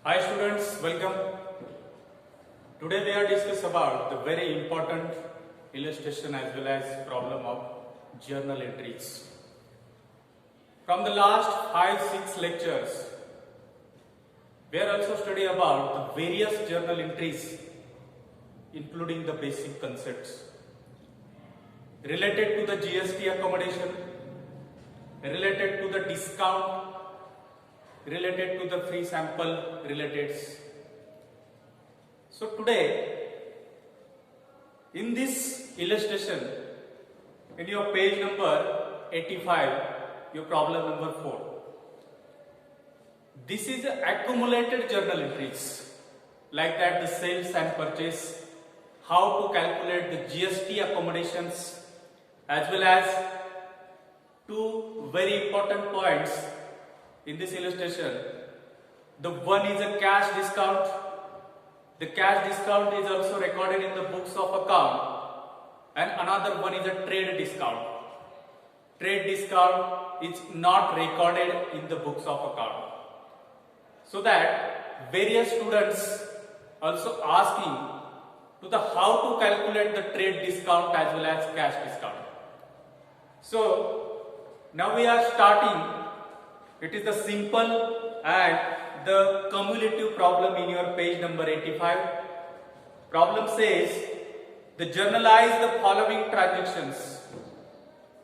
Hi students, welcome. Today we are discuss about the very important illustration as well as problem of journal entries. From the last 5-6 lectures, we are also study about the various journal entries including the basic concepts related to the GST accommodation, related to the discount, related to the free sample related. So today in this illustration, in your page number 85, your problem number 4, this is accumulated journal entries like that the sales and purchase, how to calculate the GST accommodations, as well as two very important points in this illustration. The one is a cash discount. The cash discount is also recorded in the books of account, and another one is a trade discount. Trade discount is not recorded in the books of account. So that various students also asking to the how to calculate the trade discount as well as cash discount. So now we are starting. It is the simple and the cumulative problem in your page number 85. Problem says, journalize the following transactions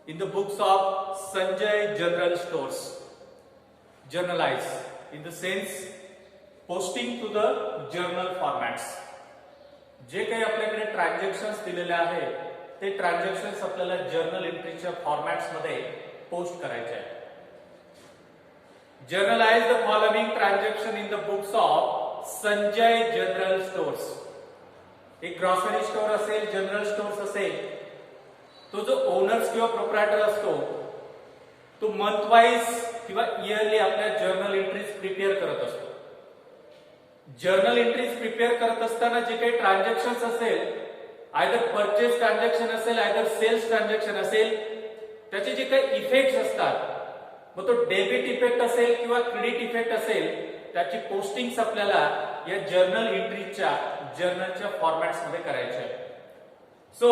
in the books of Sanjay General Stores. Journalize in the sense posting to the journal formats. जे काही आपल्याकडे transactions दिलेले आहे ते transactions आपल्याला journal एंट्रीच्या formats मध्ये post करायचे आहे. Journalize the following transaction in the books of Sanjay General Stores. एक ग्रॉसरी स्टोर असेल, जनरल स्टोर्स असेल, तो जो ओनर्स किंवा प्रोप्रायटर असतो तो मंथ वाइज किंवा इयरली आपल्या जर्नल एंट्रीज प्रिपेअर करत असतो. जर्नल एंट्रीज प्रिपेअर करत असताना जे काही ट्रान्झॅक्शन्स असेल, आयदर परचेस ट्रान्झॅक्शन असेल, आयदर सेल्स ट्रान्झॅक्शन असेल, त्याचे जे काही इफेक्ट्स असतात, मग तो डेबिट इफेक्ट असेल किंवा क्रेडिट इफेक्ट असेल, त्याची पोस्टिंग्स आपल्याला या जर्नल एंट्रीच्या जर्नलच्या फॉर्मॅट्स मध्ये करायचे आहे. सो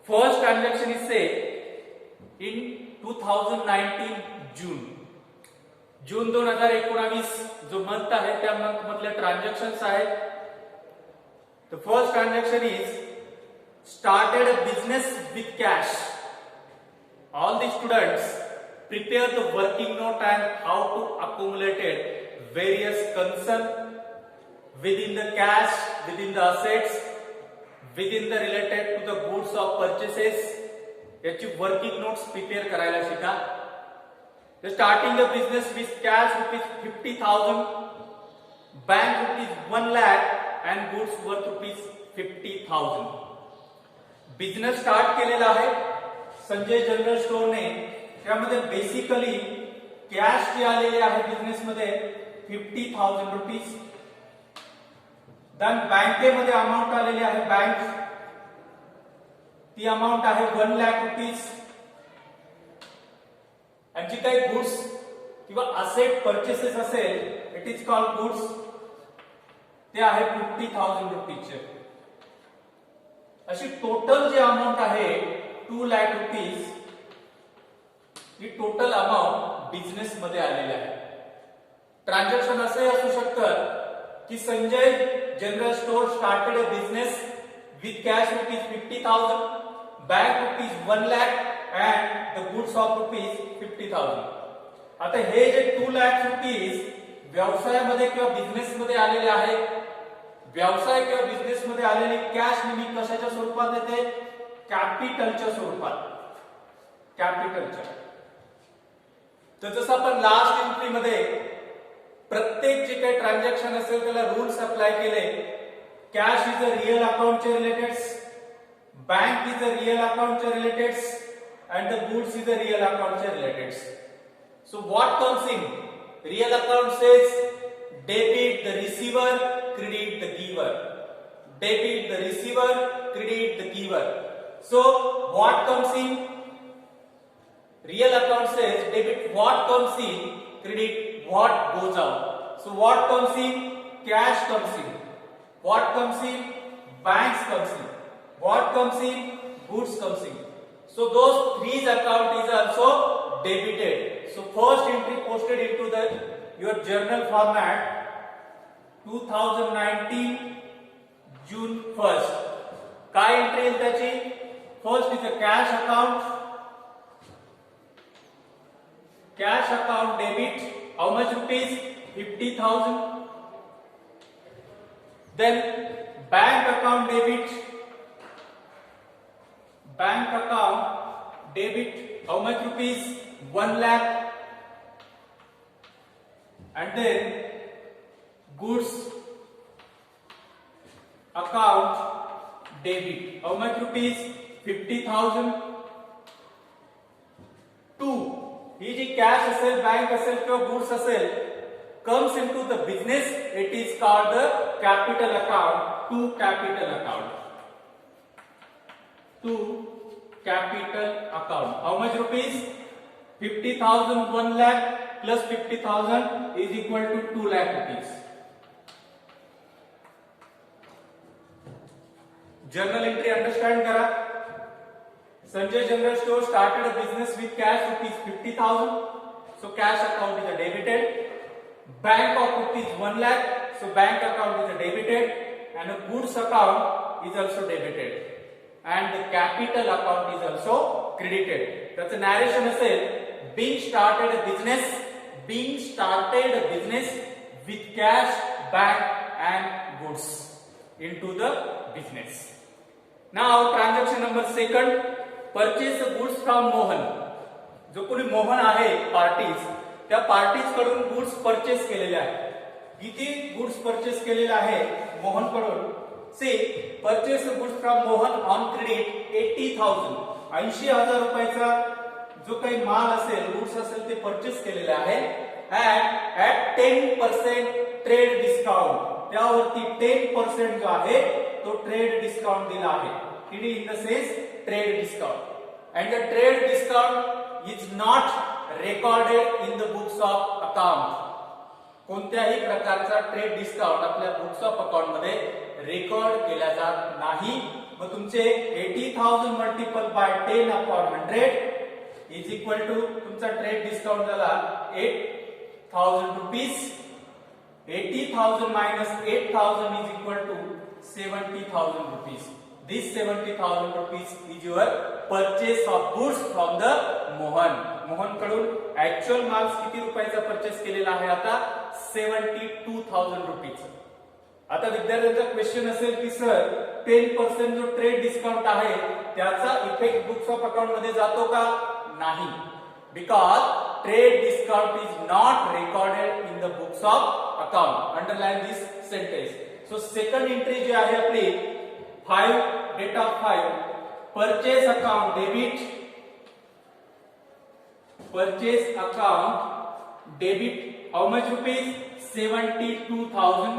फर्स्ट ट्रान्झॅक्शन इज से इन 2019 जून 2019 जो मंथ आहे त्या मंथ मधले ट्रान्झॅक्शन्स आहेत. The first transaction is started a business with cash. All the students prepare the working note and how to accumulate various concern within the cash, within the assets, within the related to the goods of purchases. याची working notes prepare करायला शिका. Starting the business with cash ₹50,000, bank ₹1 lakh and goods worth ₹50,000. Business start केलेला आहे Sanjay general स्टोरने. त्यामध्ये basically cash जी आलेली आहे business मध्ये ₹50,000. Then बँकेमध्ये अमाउंट आलेली आहे, बँक ती अमाउंट आहे ₹1 लाख. आणि जी काही गुड्स किंवा असेट परचेसेस असेल, इट इज कॉल्ड गुड्स, ते आहे ₹50,000 चे. अशी टोटल जी अमाउंट आहे ₹2 लाख, ही टोटल अमाउंट बिझनेस मध्ये आलेली आहे. ट्रान्झॅक्शन असे असू शकतं की Sanjay general store started a business with cash ₹50,000, bank ₹1 lakh and the goods of ₹50,000. आता हे जे ₹2 लाख व्यवसायामध्ये किंवा बिझनेस मध्ये आलेले आहे. व्यवसाय किंवा बिझनेस मध्ये आलेली कॅश नेहमी कशाच्या स्वरूपात येते? कॅपिटलच्या स्वरूपात. कॅपिटलच्या. तर जसं आपण लास्ट एंट्री मध्ये प्रत्येक जे काही ट्रान्झॅक्शन असेल त्याला रूल्स अप्लाय केले. कॅश इज अ रिअल अकाउंटचे relateds, bank is a real अकाउंटचे relateds, and the goods is a real अकाउंटचे relateds. So what comes in real account says debit the receiver, credit the giver. Debit the receiver, credit the giver. So what comes in real account says debit what comes in, credit what goes out. So what comes in? Cash comes in. What comes in? Banks comes in. What comes in? Goods comes in. So those three account is also debited. So first entry posted into your journal format 2019 June 1st. काय entry येईल त्याची? First is a cash account. Cash account debit. How much rupees? 50,000. Then bank account debit. Bank account debit. How much rupees? 1 lakh. And then goods account debit. How much rupees? 50,000. 2. He ji cash असेल, bank असेल किंवा goods असेल, comes into the business, it is called the capital account. To capital account. To capital account. How much rupees? 50,000. 1 lakh plus 50,000 is equal to 2 lakh rupees. Journal entry understand करा. Sanjay General Store started a business with cash rupees 50,000. So cash account is a debited. Bank of rupees 1 lakh. So bank account is a debited. And a goods account is also debited. And the capital account is also credited. That's a narration असेल. Being started a business. Being started a business with cash, bank and goods into the business. Now transaction number 2. Purchase goods from Mohan. जो कोणी मोहन आहे parties, त्या parties कडून goods purchase केलेले आहे. किती goods purchase केलेले आहे मोहन कडून? C purchase goods from Mohan on credit 80,000. 80,000 रुपयाचा जो काही माल असेल, गुड्स असेल ते परचेस केलेले आहे. And at 10% trade discount. त्यावरती 10% जो आहे तो ट्रेड डिस्काउंट दिला आहे. TD in the sense trade discount, and the trade discount is not recorded in the books of account. कोणत्याही प्रकारचा ट्रेड डिस्काउंट आपल्या बुक्स ऑफ अकाउंट मध्ये रेकॉर्ड केला जात नाही. मग तुमचे 80,000 multiple by 10 upon 100 is equal to तुमचा ट्रेड डिस्काउंट झाला 8,000 rupees. 80,000 minus 8,000 is equal to 70,000 rupees. This 70,000 rupees is your purchase of goods from the Mohan. Mohan कडून ऍक्च्युअल माल किती रुपयाचा परचेस केलेला आहे आता? 72,000 रुपीज. आता विद्यार्थ्यांचा क्वेश्चन असेल की सर 10% जो ट्रेड डिस्काउंट आहे त्याचा इफेक्ट बुक्स ऑफ अकाउंट मध्ये जातो का? नाही. Because trade discount is not recorded in the books of account. Underline this sentence. So second entry जी आहे आपली 5 date of 5 purchase account debit. Purchase account debit. How much rupees? 72,000.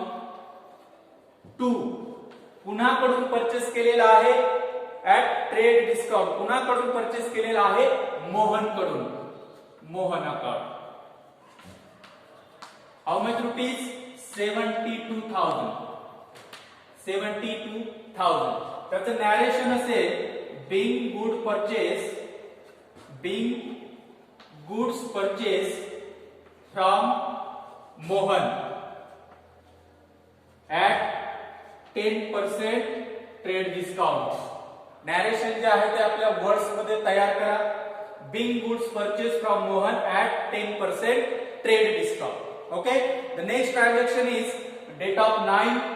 2. पुन्हा कडून purchase केलेला आहे ऍट ट्रेड डिस्काउंट. पुन्हा कडून purchase केलेला आहे मोहन कडून. Mohan account. How much rupees? 72,000. 72,000. त्याचं नॅरेशन असेल being good purchase. Being goods purchase from Mohan at 10% trade discount. Narration जे आहे ते आपल्या वर्ड्स मध्ये तयार करा. Being goods purchase from Mohan at 10% trade discount. Okay. The next transaction is date of 9.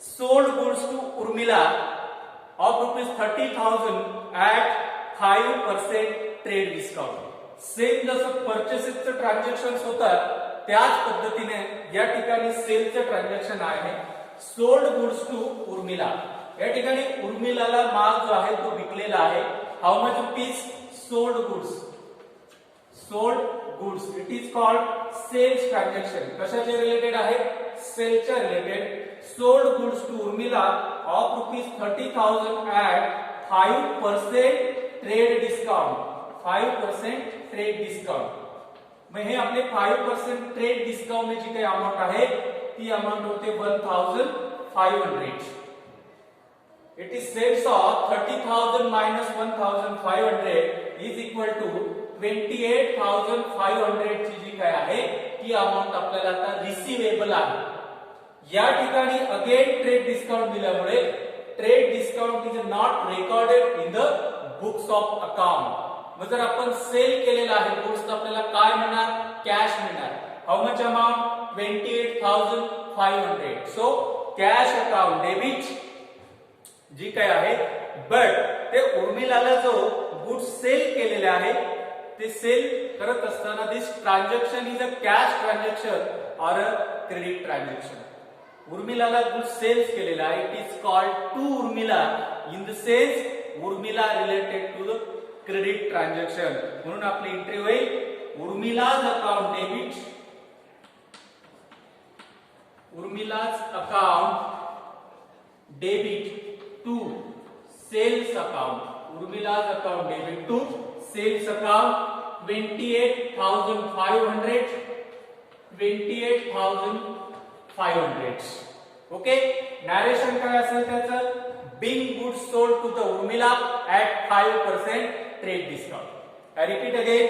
sold goods to Urmila of rupees 30,000 at 5% trade discount. Same जसं परचेसेसचं transaction होतात त्याच पद्धतीने या ठिकाणी सेलचं ट्रान्झॅक्शन आहे. Sold goods to Urmila. या ठिकाणी उर्मिलाला माल जो आहे तो विकलेला आहे. How much rupees? Sold goods. Sold goods. It is called sales transaction. कशाचे रिलेटेड आहे? सेलच्या related. sold goods to Urmila of rupees 30,000 at 5% trade discount. 5% trade discount. मग हे आपले 5% ट्रेड डिस्काउंट जी काही अमाउंट आहे ती अमाउंट होते 1500. It is sales of 30,000 minus 1,500 is equal to 28,500 ची जी काय आहे ती अमाउंट आपल्याला आता रिसिवेबल आहे. या ठिकाणी अगेन ट्रेड डिस्काउंट दिल्यामुळे trade discount is not recorded in the books of account. मग जर आपण सेल केलेला आहे गुड्स तर आपल्याला काय मिळणार? कॅश मिळणार. How much amount? 28,500. So cash account debit जी काय आहे. बट ते उर्मिलाला जो गुड्स सेल केलेले आहे ते सेल करत असताना this transaction is a cash transaction or a credit transaction. उर्मिलाला गुड्स सेल्स केलेला आहे. It is called to Urmila in the sense Urmila related to the credit transaction. म्हणून आपली एंट्री होईल Urmila's account debit. Urmila's account debit to sales account. Urmila's account debit to sales account 28,500. 28,500. Okay. Narration काय असेल त्याचं? being goods sold to the Urmila at 5% trade discount. I repeat again,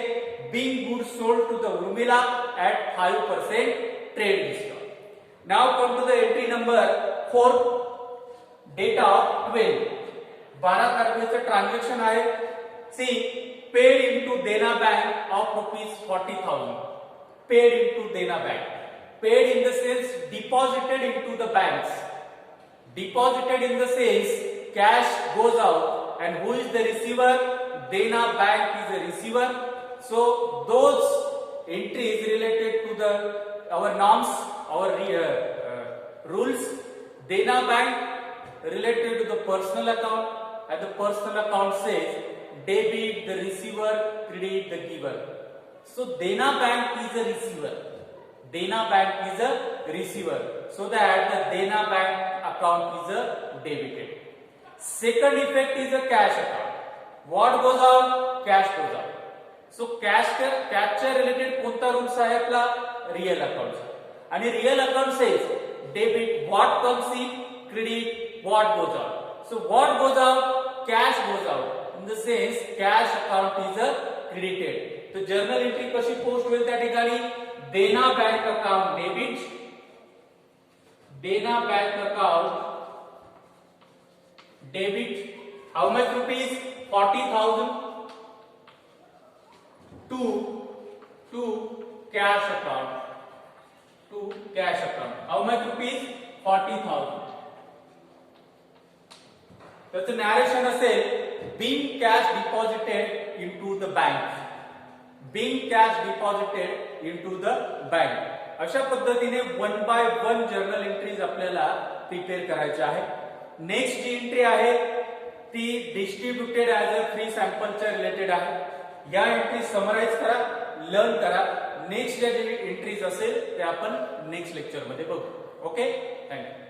being goods sold to the Urmila at 5% trade discount. Now come to the entry number 4. Date of 12. 12 तारखेचं transaction आहे. सी paid into देना bank of ₹40,000. Paid into देना bank. Paid in the sense deposited into the banks. Deposited in the sense cash goes out and who is the receiver? Dena Bank is the receiver. So those entries related to the our norms, our rules. Dena Bank related to the personal account, and the personal account says debit the receiver, credit the giver. So Dena Bank is a receiver. Dena Bank is a receiver, so that the Dena Bank account is a debited. Second effect is a cash account. What goes out? Cash goes out. So cash च्या related कोणता rules आहे आपला? Real account. आणि real account says debit what comes in, credit what goes out. So what goes out? Cash goes out. In the sense cash account is a credited. तो journal entry कशी post होईल त्या ठिकाणी? Dena bank account debit. Dena bank account debit. How much rupees? 40,000 to cash account. To cash account. How much rupees? 40,000. त्याचं narration असेल being cash deposited into the bank. being cash deposited into the bank. अशा पद्धतीने 1 by 1 journal entries आपल्याला prepare करायच्या आहे. Next जी entry आहे ती डिस्ट्रीब्युटेड ऍज अ फ्री सॅम्पलच्या रिलेटेड आहे. या एंट्री समराइज करा, लर्न करा. नेक्स्ट ज्या एंट्रीज असेल ते आपण नेक्स्ट लेक्चर मध्ये बघू. Okay, thank you.